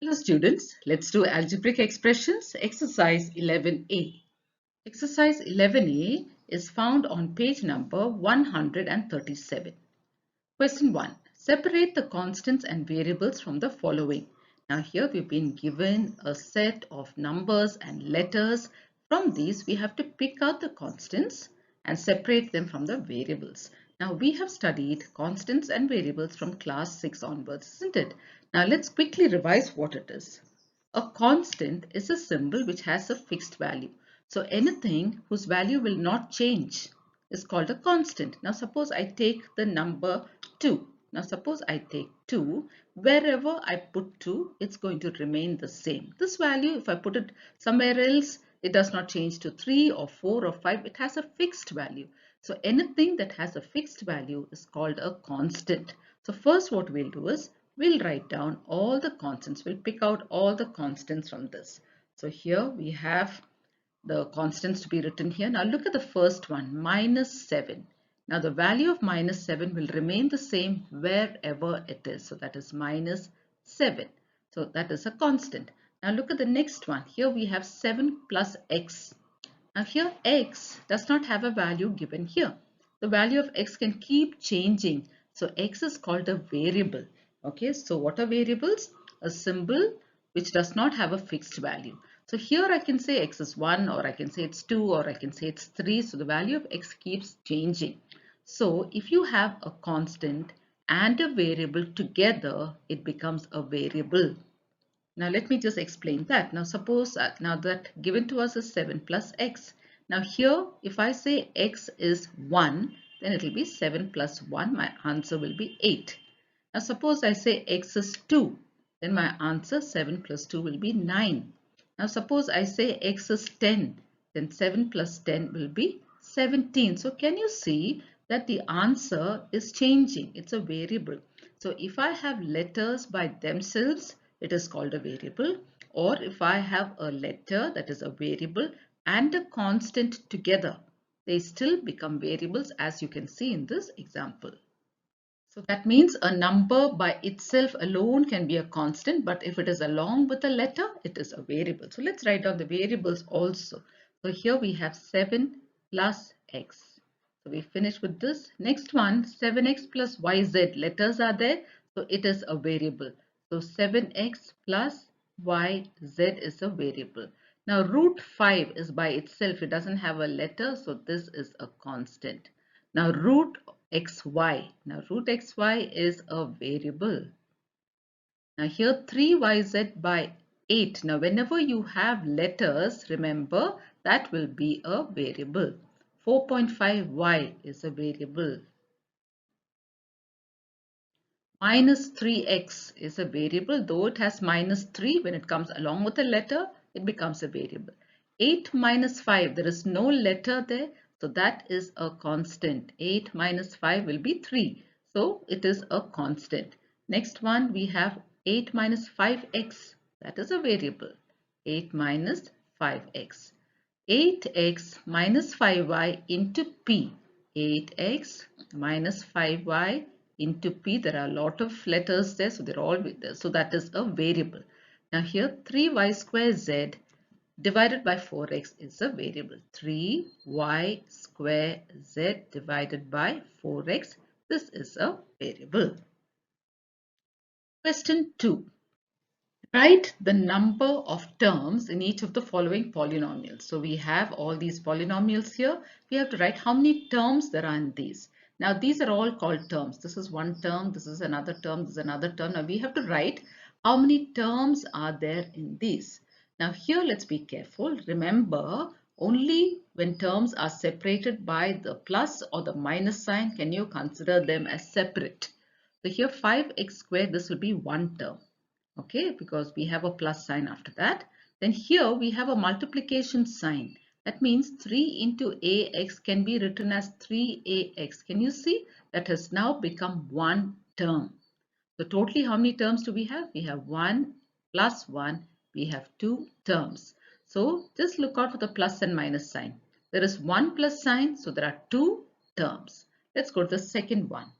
Hello students, let's do algebraic expressions, exercise 11a. Exercise 11a is found on page number 137. Question 1. Separate the constants and variables from the following. Now here we've been given a set of numbers and letters. From these we have to pick out the constants and separate them from the variables. Now we have studied constants and variables from class 6 onwards, isn't it? Now let's quickly revise what it is. A constant is a symbol which has a fixed value. So anything whose value will not change is called a constant. Now suppose I take the number 2. Now suppose I take 2, wherever I put 2, it's going to remain the same. This value, if I put it somewhere else, it does not change to 3 or 4 or 5. It has a fixed value. So anything that has a fixed value is called a constant. So first what we'll do is, we'll write down all the constants. We'll pick out all the constants from this. So here we have the constants to be written here. Now look at the first one, minus 7. Now the value of minus 7 will remain the same wherever it is. So that is minus 7. So that is a constant. Now look at the next one. Here we have 7 plus x. Now here x does not have a value given here. The value of x can keep changing. So x is called a variable. Okay, so what are variables? A symbol which does not have a fixed value. So here I can say x is 1, or I can say it's 2, or I can say it's 3. So the value of x keeps changing. So if you have a constant and a variable together, it becomes a variable. Now let me just explain that. Now suppose now that given to us is 7 plus x. Now here if I say x is 1, then it will be 7 plus 1. My answer will be 8. Now suppose I say x is 2, then my answer 7 plus 2 will be 9. Now suppose I say x is 10, then 7 plus 10 will be 17. So can you see that the answer is changing? It's a variable. So if I have letters by themselves, it is called a variable. Or if I have a letter that is a variable and a constant together, they still become variables, as you can see in this example. So that means a number by itself alone can be a constant, but if it is along with a letter, it is a variable. So let's write down the variables also. So here we have 7 plus x. So we finish with this. Next one, 7x plus yz. Letters are there, so it is a variable. So 7x plus yz is a variable. Now root 5 is by itself. It doesn't have a letter, so this is a constant. Now root xy. Now root xy is a variable. Now here 3yz by 8. Now whenever you have letters, remember that will be a variable. 4.5y is a variable. Minus 3x is a variable. Though it has minus 3, when it comes along with a letter, it becomes a variable. 8 minus 5, there is no letter there. So that is a constant. 8 minus 5 will be 3. So it is a constant. Next one we have 8 minus 5x. That is a variable. 8 minus 5x. 8x minus 5y into p. 8x minus 5y into p. There are a lot of letters there, so they're all with there. So that is a variable. Now here 3y square z divided by 4x is a variable. 3y square z divided by 4x. This is a variable. Question 2. Write the number of terms in each of the following polynomials. So we have all these polynomials here. We have to write how many terms there are in these. Now these are all called terms. This is one term, this is another term, this is another term. Now we have to write how many terms are there in these. Now here let's be careful. Remember, only when terms are separated by the plus or the minus sign can you consider them as separate. So here 5x squared, this will be one term. Okay, because we have a plus sign after that. Then here we have a multiplication sign. That means 3 into ax can be written as 3ax. Can you see? That has now become one term. So totally how many terms do we have? We have 1 plus 1. We have 2 terms. So just look out for the plus and minus sign. There is one plus sign, so there are 2 terms. Let's go to the second one.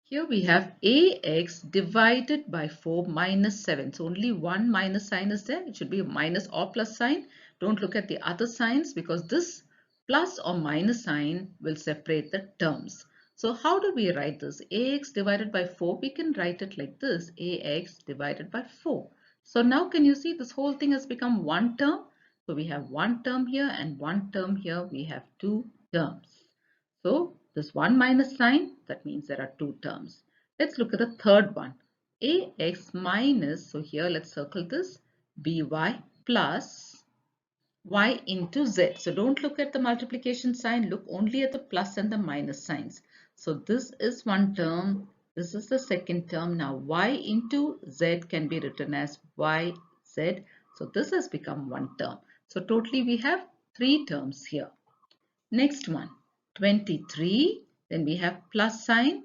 Here we have ax divided by 4 minus 7. So only one minus sign is there. It should be a minus or plus sign. Don't look at the other signs because this plus or minus sign will separate the terms. So how do we write this? Ax divided by 4, we can write it like this. Ax divided by 4. So now can you see this whole thing has become one term? So we have one term here and one term here. We have two terms. So this 1 minus sign, that means there are two terms. Let's look at the third one. Ax minus, so here let's circle this, by plus y into z. So don't look at the multiplication sign, look only at the plus and the minus signs. So this is one term, this is the second term. Now y into z can be written as yz. So this has become one term. So totally we have three terms here. Next one, 23, then we have plus sign,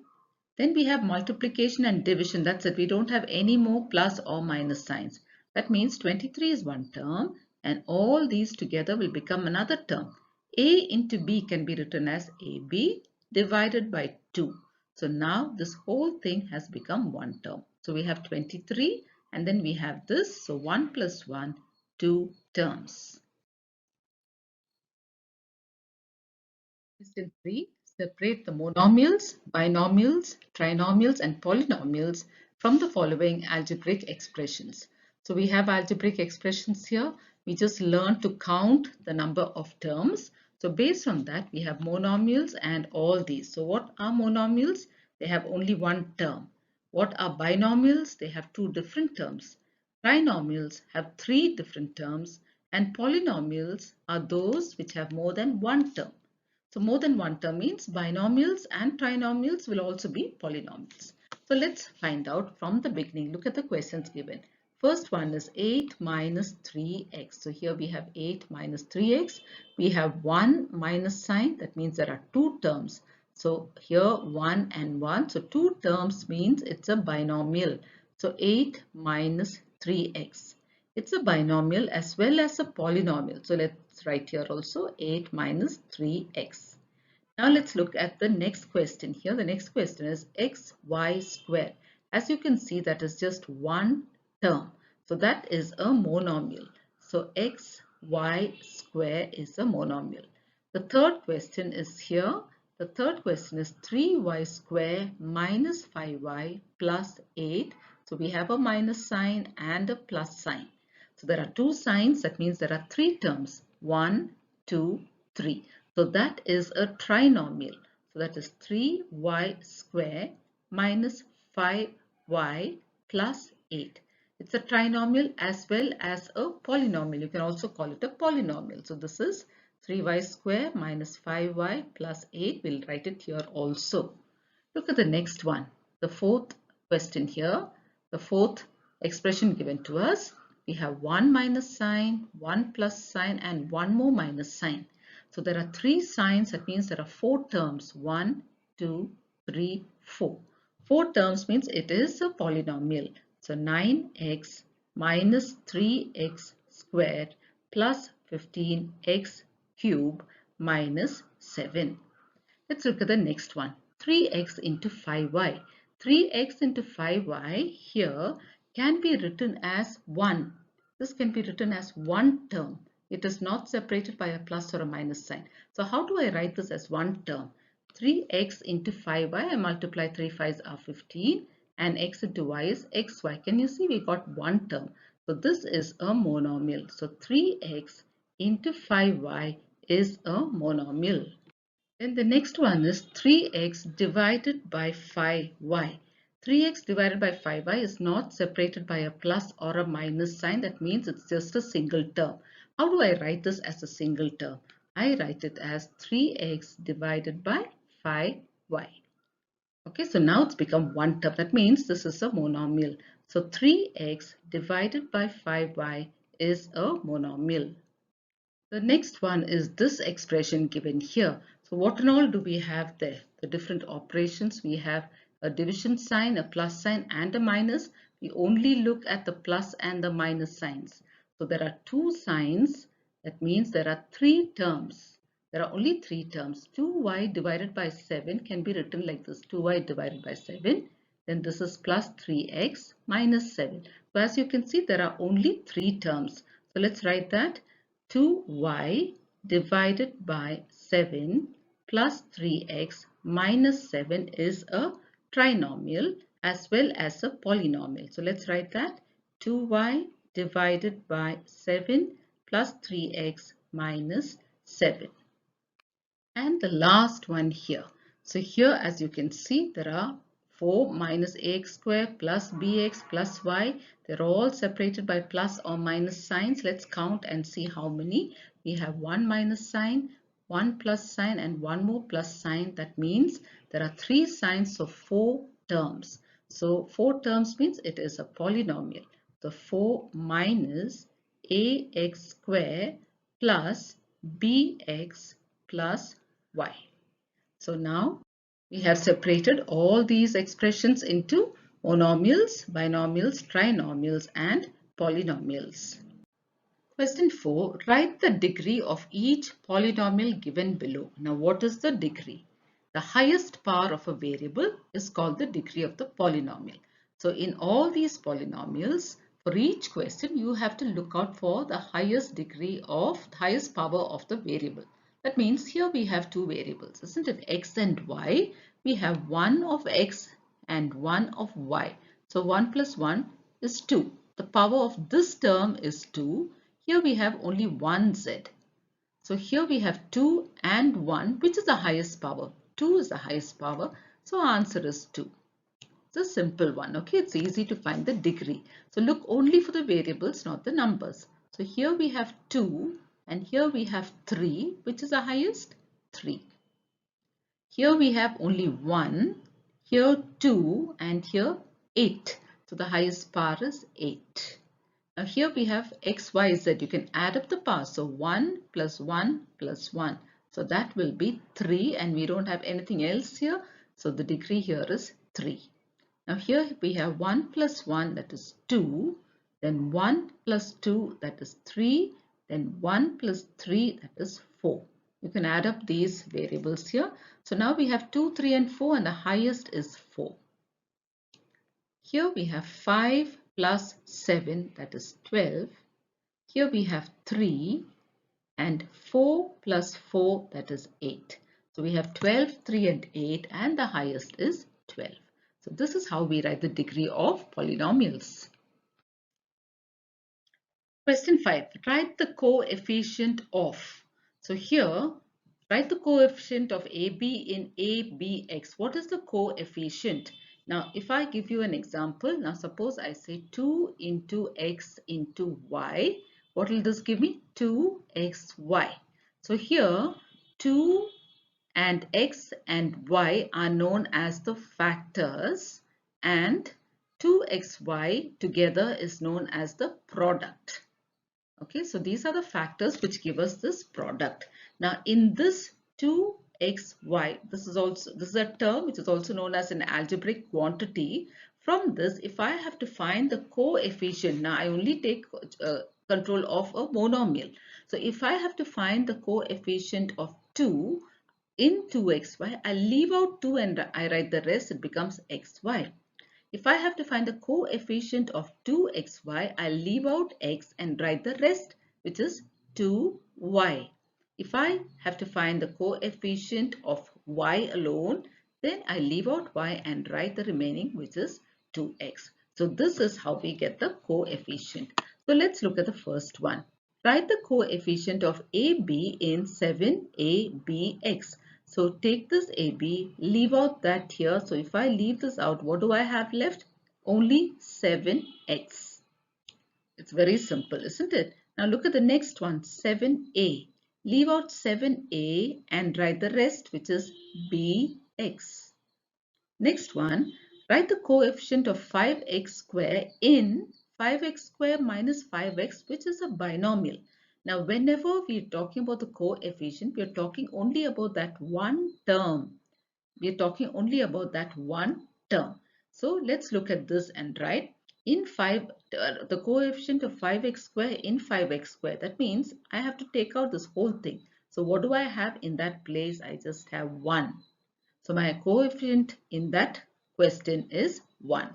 then we have multiplication and division. That's it. We don't have any more plus or minus signs. That means 23 is one term and all these together will become another term. A into B can be written as AB divided by 2. So now this whole thing has become one term. So we have 23 and then we have this. So 1 plus 1, 2 terms. Question 3. Separate the monomials, binomials, trinomials and polynomials from the following algebraic expressions. So we have algebraic expressions here. We just learned to count the number of terms. So based on that, we have monomials and all these. So what are monomials? They have only one term. What are binomials? They have two different terms. Trinomials have three different terms and polynomials are those which have more than one term. So more than one term means binomials and trinomials will also be polynomials. So let's find out from the beginning. Look at the questions given. First one is 8 minus 3x. So here we have 8 minus 3x. We have 1 minus sign. That means there are two terms. So here 1 and 1. So two terms means it's a binomial. So 8 minus 3x. It's a binomial as well as a polynomial. So let's write here also 8 minus 3x. Now let's look at the next question here. The next question is xy square. As you can see, that is just one term. So that is a monomial. So xy square is a monomial. The third question is here. The third question is 3y square minus 5y plus 8. So we have a minus sign and a plus sign. So there are two signs. That means there are three terms. 1, 2, 3. So that is a trinomial. So that is 3y square minus 5y plus 8. It's a trinomial as well as a polynomial. You can also call it a polynomial. So this is 3y square minus 5y plus 8. We'll write it here also. Look at the next one. The fourth question here. The fourth expression given to us. We have one minus sign, one plus sign and one more minus sign. So there are three signs. That means there are four terms. 1, 2, 3, 4. Four terms means it is a polynomial. So 9x minus 3x squared plus 15x cube minus 7. Let's look at the next one. 3x into 5y. 3x into 5y here can be written as 1. This can be written as one term. It is not separated by a plus or a minus sign. So how do I write this as one term? 3x into 5y, I multiply 3 5s are 15 and x into y is xy. Can you see we got one term? So this is a monomial. So 3x into 5y is a monomial. Then the next one is 3x divided by 5y. 3x divided by 5y is not separated by a plus or a minus sign. That means it's just a single term. How do I write this as a single term? I write it as 3x divided by 5y. Okay, so now it's become one term. That means this is a monomial. So 3x divided by 5y is a monomial. The next one is this expression given here. So what and all do we have there? The different operations. We have a division sign, a plus sign and a minus. We only look at the plus and the minus signs. So there are two signs. That means there are three terms. There are only three terms. 2y divided by 7 can be written like this. 2y divided by 7. Then this is plus 3x minus 7. So as you can see, there are only three terms. So let's write that. 2y divided by 7 plus 3x minus 7 is a trinomial as well as a polynomial. So let's write that. 2y divided by 7 plus 3x minus 7. And the last one here. So here, as you can see, there are 4 minus ax square plus bx plus y. They're all separated by plus or minus signs. Let's count and see how many. We have one minus sign, one plus sign, and one more plus sign. That means there are three signs of four terms. So 4 terms means it is a polynomial. The 4 minus ax square plus bx plus y. So now we have separated all these expressions into monomials, binomials, trinomials and polynomials. Question 4. Write the degree of each polynomial given below. Now what is the degree? The highest power of a variable is called the degree of the polynomial. So in all these polynomials, for each question you have to look out for the highest power of the variable. That means here we have two variables, isn't it? X and y. We have one of x and one of y. So 1 plus 1 is 2. The power of this term is 2. Here we have only one z. So here we have 2 and 1, which is the highest power. 2 is the highest power. So our answer is 2. It's a simple one. Okay, it's easy to find the degree. So look only for the variables, not the numbers. So here we have 2 and here we have 3, which is the highest? 3. Here we have only 1, here 2 and here 8. So the highest power is 8. Now here we have x, y, z. You can add up the powers. So 1 plus 1 plus 1. So that will be 3 and we don't have anything else here. So the degree here is 3. Now here we have 1 plus 1, that is 2. Then 1 plus 2, that is 3. Then 1 plus 3, that is 4. You can add up these variables here. So now we have 2, 3 and 4 and the highest is 4. Here we have 5 plus 7, that is 12. Here we have 3 and 4 plus 4, that is 8. So we have 12, 3 and 8 and the highest is 12. So this is how we write the degree of polynomials. Question 5. Write the coefficient of. So here, write the coefficient of AB in ABX. What is the coefficient? Now, if I give you an example, now suppose I say 2 into x into y. What will this give me? 2xy. So here, 2 and x and y are known as the factors and 2xy together is known as the product. Okay, so these are the factors which give us this product. Now in this 2xy, this is a term which is also known as an algebraic quantity. From this, if I have to find the coefficient, now I only take control of a monomial. So if I have to find the coefficient of 2 in 2xy, I leave out 2 and I write the rest, it becomes xy. If I have to find the coefficient of 2xy, I'll leave out x and write the rest, which is 2y. If I have to find the coefficient of y alone, then I leave out y and write the remaining, which is 2x. So this is how we get the coefficient. So let's look at the first one. Write the coefficient of AB in 7abx. So take this AB, leave out that here. So if I leave this out, what do I have left? Only 7x. It's very simple, isn't it? Now look at the next one, 7a. Leave out 7a and write the rest, which is bx. Next one, write the coefficient of 5x square in 5x square minus 5x, which is a binomial. Now, whenever we are talking about the coefficient, we are talking only about that one term. We are talking only about that one term. So, let's look at this and write in the coefficient of 5x square in 5x square. That means I have to take out this whole thing. So what do I have in that place? I just have 1. So my coefficient in that question is 1.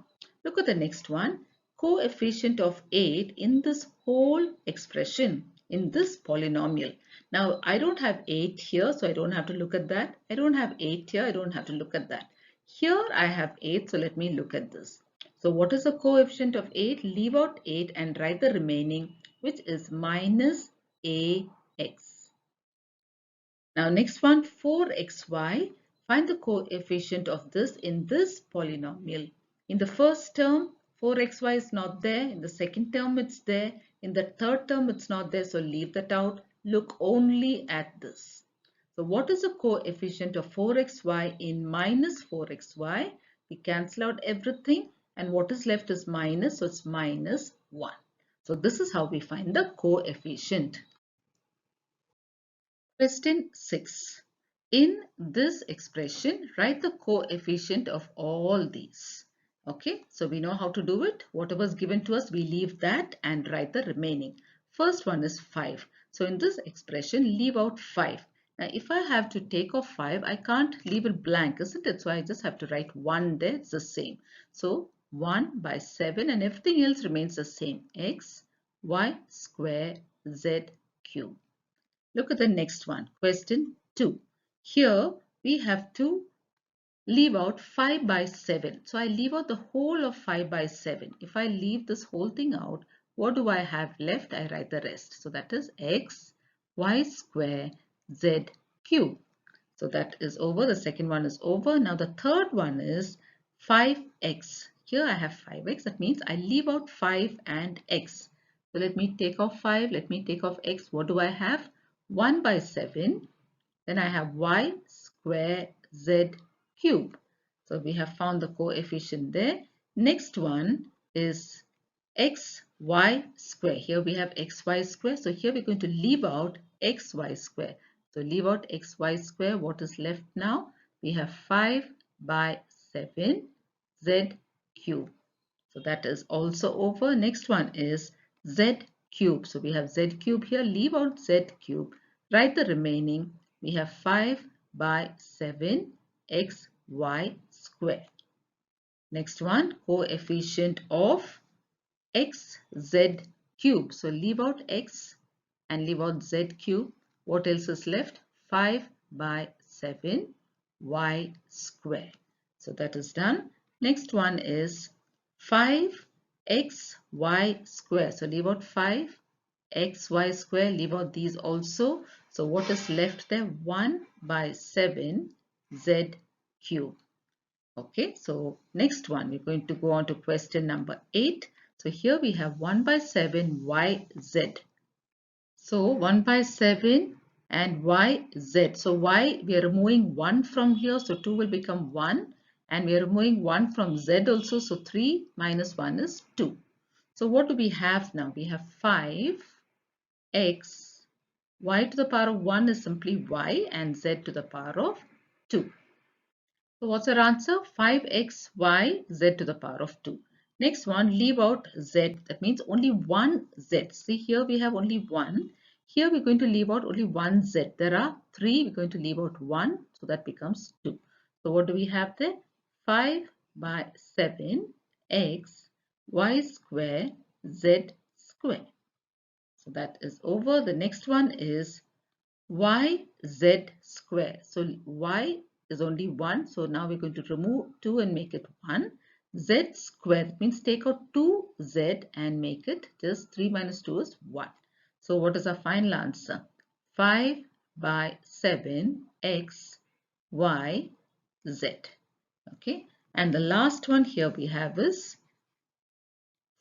Look at the next one. Coefficient of 8 in this whole expression, in this polynomial. Now I don't have 8 here, so I don't have to look at that. I don't have 8 here, I don't have to look at that. Here I have 8, so let me look at this. So what is the coefficient of 8? Leave out 8 and write the remaining, which is minus ax. Now next one, 4xy. Find the coefficient of this in this polynomial. In the first term, 4xy is not there. In the second term, it's there. In the third term, it's not there. So leave that out. Look only at this. So what is the coefficient of 4xy in minus 4xy? We cancel out everything. And what is left is minus. So it's minus 1. So this is how we find the coefficient. Question 6. In this expression, write the coefficient of all these. Okay, so we know how to do it. Whatever is given to us, we leave that and write the remaining. First one is 5. So in this expression, leave out 5. Now, if I have to take off 5, I can't leave it blank, isn't it? So I just have to write 1 there. It's the same. So 1 by 7 and everything else remains the same. X, y square, z cube. Look at the next one, question 2. Here we have to leave out 5 by 7. So I leave out the whole of 5 by 7. If I leave this whole thing out, what do I have left? I write the rest. So that is x, y square, z cube. So that is over. The second one is over. Now the third one is 5x. Here I have 5x. That means I leave out 5 and x. So let me take off 5. Let me take off x. What do I have? 1 by 7. Then I have y square z cube. So we have found the coefficient there. Next one is xy square. Here we have xy square. So here we're going to leave out xy square. So leave out xy square. What is left now? We have 5 by 7 z cube. So that is also over. Next one is z cube. So we have z cube here. Leave out z cube. Write the remaining. We have 5 by 7 xy square. Next one, coefficient of xz cube. So leave out x and leave out z cube. What else is left? 5 by 7 y square. So that is done. Next one is 5xy square. So leave out 5 xy square, leave out these also. So what is left there? 1 by 7 z cube. Okay, so next one, we're going to go on to question number 8. So here we have 1 by 7 yz. So 1 by 7 and yz. So y, we are removing 1 from here. So 2 will become 1. And we are removing 1 from z also. So 3 minus 1 is 2. So what do we have now? We have 5 x, y to the power of 1 is simply y and z to the power of 2. So what's our answer? 5x, y, z to the power of 2. Next one, leave out z. That means only one z. See, here we have only one. Here we're going to leave out only one z. There are 3. We're going to leave out 1. So that becomes 2. So what do we have there? 5 by 7 x, y square, z square. So that is over. The next one is yz square. So y is only 1. So now we're going to remove 2 and make it 1. Z square means take out 2z and make it just 3 minus 2 is 1. So what is our final answer? 5 by 7 x y z. Okay. And the last one here we have is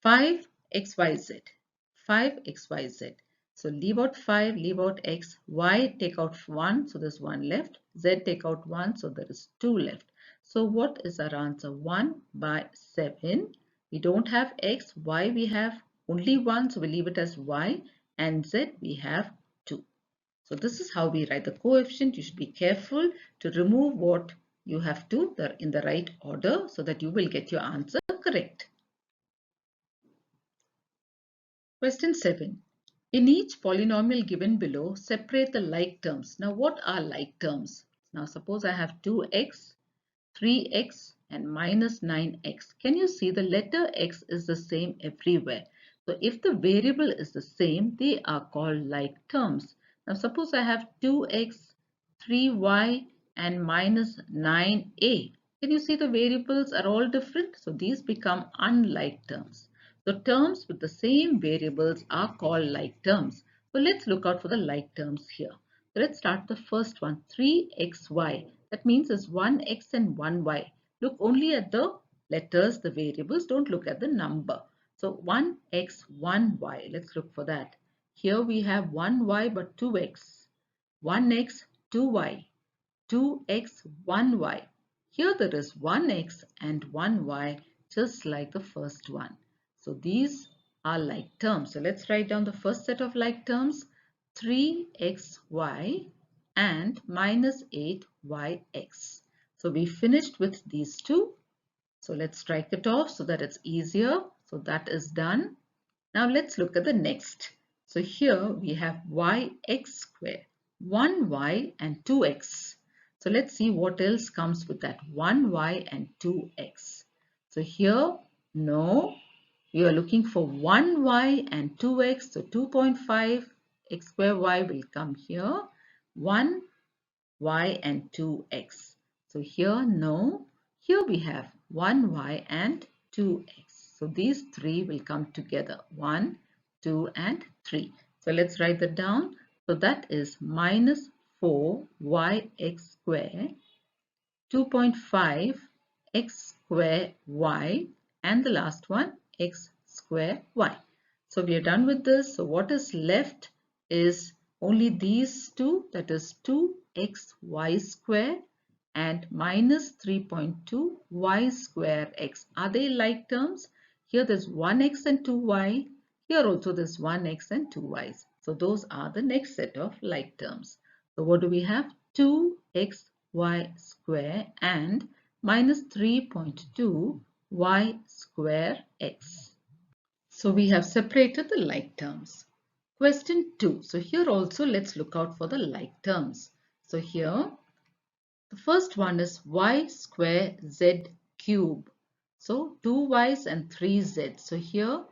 5 xyz. 5 xyz. So leave out 5, leave out x, y take out 1, so there's 1 left, z take out 1, so there is 2 left. So what is our answer? 1 by 7. We don't have x, y we have only 1, so we leave it as y, and z we have 2. So this is how we write the coefficient. You should be careful to remove what you have to in the right order so that you will get your answer correct. Question 7. In each polynomial given below, separate the like terms. Now, what are like terms? Now, suppose I have 2x, 3x and minus 9x. Can you see the letter x is the same everywhere? So, if the variable is the same, they are called like terms. Now, suppose I have 2x, 3y and minus 9a. Can you see the variables are all different? So, these become unlike terms. So terms with the same variables are called like terms. So let's look out for the like terms here. So let's start the first one, 3xy. That means it's 1x and 1y. Look only at the letters, the variables. Don't look at the number. So 1x, 1y. Let's look for that. Here we have 1y but 2x. 1x, 2y. 2x, 1y. Here there is 1x and 1y just like the first one. So these are like terms. So let's write down the first set of like terms, 3xy and minus 8yx. So we finished with these two. So let's strike it off so that it's easier. So that is done. Now let's look at the next. So here we have yx squared, 1y and 2x. So let's see what else comes with that 1y and 2x. So here, no, we are looking for 1y and 2x. So 2.5 x square y will come here, 1y and 2x. So here, no, here we have 1y and 2x. So these three will come together, 1, 2 and 3. So let's write that down. So that is minus 4yx square, 2.5 x square y and the last one x square y. So we are done with this. So what is left is only these two, that is 2xy square and minus 3.2 y square x. Are they like terms? Here there's 1x and 2y. Here also there's 1x and 2y's. So those are the next set of like terms. So what do we have? 2xy square and minus 3.2 y square x. So we have separated the like terms. Question 2. So here also let's look out for the like terms. So here the first one is y square z cube. So 2y's and 3z. So here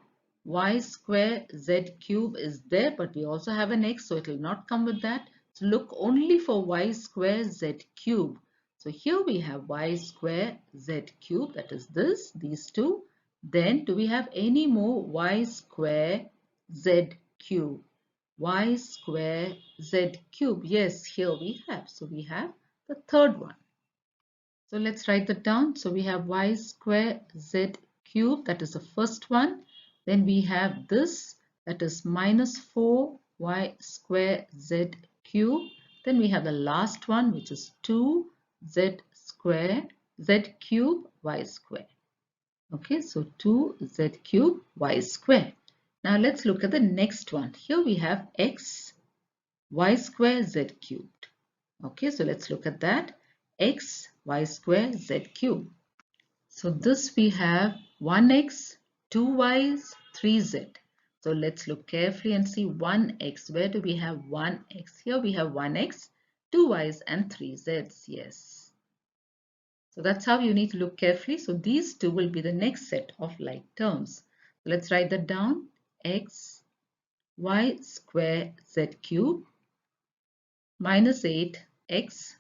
y square z cube is there, but we also have an x, so it will not come with that. So look only for y square z cube. So here we have y square z cube, that is this, these two. Then do we have any more y square z cube? Y square z cube. Yes, here we have. So we have the third one. So let's write that down. So we have y square z cube, that is the first one. Then we have this, that is minus 4y square z cube. Then we have the last one, which is 2z square z cube y square. Okay, so 2z cube y square. Now let's look at the next one. Here we have x y square z cubed. Okay, so let's look at that. X y square z cube. So this we have 1x, 2y's, 3z. So let's look carefully and see 1x. Where do we have 1x? Here we have 1x, 2y's and 3z's. Yes. So that's how you need to look carefully. So these two will be the next set of like terms. So let's write that down. X y square z cube minus 8x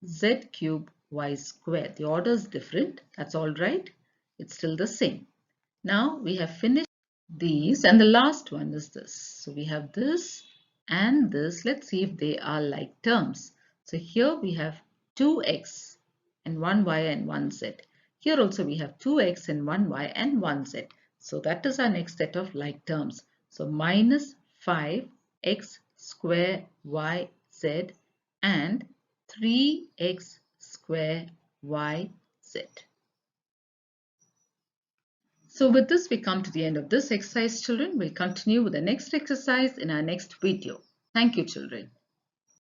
z cube y square. The order is different. That's all right. It's still the same. Now we have finished these and the last one is this. So we have this and this. Let's see if they are like terms. So here we have 2x and 1y and 1z. Here also we have 2x and 1y and 1z. So that is our next set of like terms. So minus 5x square yz and 3x square yz. So with this we come to the end of this exercise, children. We'll continue with the next exercise in our next video. Thank you, children.